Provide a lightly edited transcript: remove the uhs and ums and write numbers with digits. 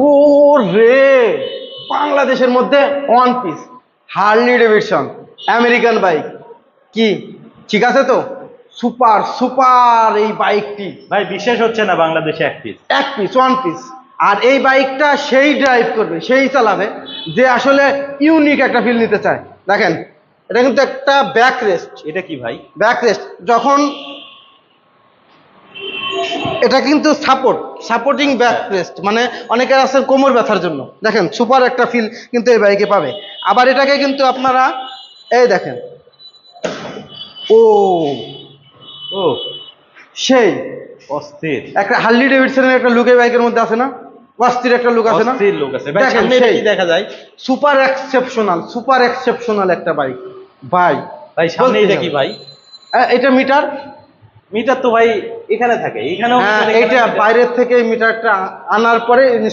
ও রে, বাংলাদেশের মধ্যে one piece Harley Davidson American bike, কি ঠিক আছে তো? সুপার সুপার এই বাইকটি ভাই বিশ্বাস হচ্ছে না বাংলাদেশে এক পিস। এক পিস, ওয়ান পিস। আর এই বাইকটা সেই ড্রাইভ করবে, সেই চালাবে যে আসলে ইউনিক একটা ফিল নিতে চায়। দেখেন, এটা কিন্তু একটা ব্যাক রেস্ট। এটা কি ভাই? ব্যাক রেস্ট যখন, এটা কিন্তু সাপোর্টিং ব্যাক রেস্ট, মানে অনেকের আছে কোমর ব্যথার জন্য। দেখেন সুপার একটা ফিল কিন্তু এই বাইকে পাবে। আবার এটাকে কিন্তু আপনারা এই দেখেন, ও ও সেই অস্থির। একটা হার্লি ডেভিডসনের একটা লুক এই বাইকের মধ্যে আছে না? অস্থির একটা লুক আছে না? অস্থির লোক আছে ভাই। দেখেন সামনে এটা সেই কি দেখা যায়? সুপার এক্সেপশনাল একটা বাইক ভাই। ভাই সামনে এটা কি ভাই? এটা মিটার। মিটার তো ভাই এখানে থাকে, এখানেও হ্যাঁ, মিটার, এখানেও এইটা মিটার। বাইরের থেকে মিটারটা আনার পরে